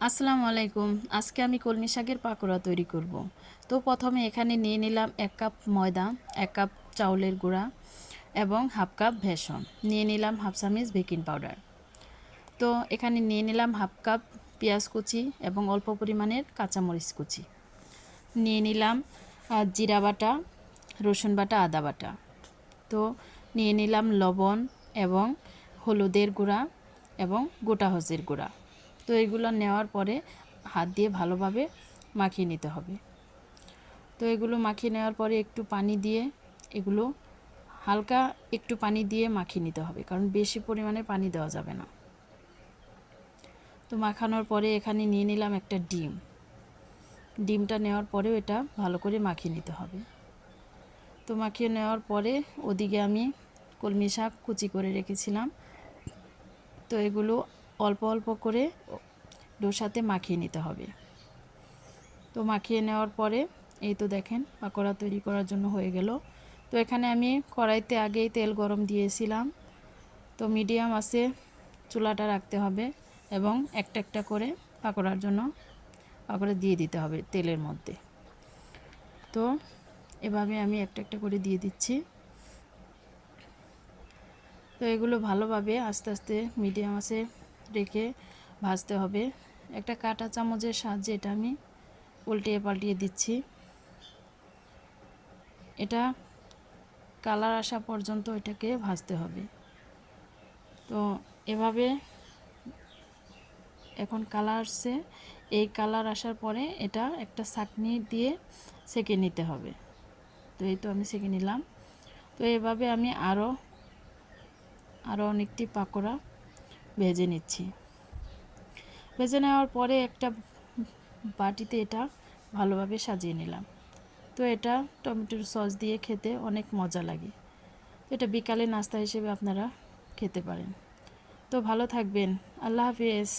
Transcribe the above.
আসসালামু আলাইকুম। আজকে আমি কলমি শাকের পাকোড়া তৈরি করব। তো প্রথমে এখানে নিয়ে নিলাম 1 কাপ ময়দা, 1 কাপ চাউলের গুঁড়া এবং হাফ কাপ বেসন। নিয়ে নিলাম হাফ চামচ বেকিং পাউডার। তো এখানে নিয়ে নিলাম হাফ কাপ পেঁয়াজ কুচি এবং অল্প পরিমাণের কাঁচামরিচ কুচি। নিয়ে নিলাম জিরা বাটা, রসুন বাটা, আদা বাটা। তো নিয়ে নিলাম লবণ এবং হলুদের গুঁড়া এবং গোটা হলুদের গুঁড়া। তো এগুলো নেওয়ার পরে হাত দিয়ে ভালোভাবে মাখিয়ে নিতে হবে। তো এগুলো মাখিয়ে নেওয়ার পরে একটু পানি দিয়ে এগুলো হালকা একটু পানি দিয়ে মাখিয়ে নিতে হবে, কারণ বেশি পরিমাণে পানি দেওয়া যাবে না। তো মাখানোর পরে এখানে নিয়ে নিলাম একটা ডিমটা নেওয়ার পরেও এটা ভালো করে মাখিয়ে নিতে হবে। তো মাখিয়ে নেওয়ার পরে ওদিকে আমি কলমি শাক কুচি করে রেখেছিলাম। তো এগুলো অল্প অল্প করে ডোর সাথে মাখিয়ে নিতে হবে। তো মাখিয়ে নেওয়ার পরে এই তো দেখেন পাকোড়া তৈরি করার জন্য হয়ে গেল। তো এখানে আমি কড়াইতে আগেই তেল গরম দিয়েছিলাম। তো মিডিয়াম আঁচে চুলাটা রাখতে হবে এবং একটা একটা করে পাকোড়ার জন্য পাকোড়া দিয়ে দিতে হবে তেলের মধ্যে। তো এভাবে আমি একটা একটা করে দিয়ে দিচ্ছি। তো এগুলো ভালোভাবে আস্তে আস্তে মিডিয়াম আঁচে রেখে ভাজতে হবে। একটা কাঁটা চামচের সাহায্যে এটা আমি উল্টিয়ে পাল্টিয়ে দিচ্ছি। এটা কালার আসা পর্যন্ত এটাকে ভাজতে হবে। তো এভাবে এখন কালার আসছে, এই কালার আসার পরে এটা একটা ছাঁকনি দিয়ে সেঁকে নিতে হবে। তো এই তো আমি সেঁকে নিলাম। তো এভাবে আমি আরও অনেকটি পাকোড়া ভেজে নিচ্ছি। ভেজে নেওয়ার পরে একটা বাটিতে এটা ভালোভাবে সাজিয়ে নিলাম। তো এটা টমেটোর সস দিয়ে খেতে অনেক মজা লাগে। তো এটা বিকালে নাস্তা হিসেবে আপনারা খেতে পারেন। তো ভালো থাকবেন। আল্লাহ হাফেজ।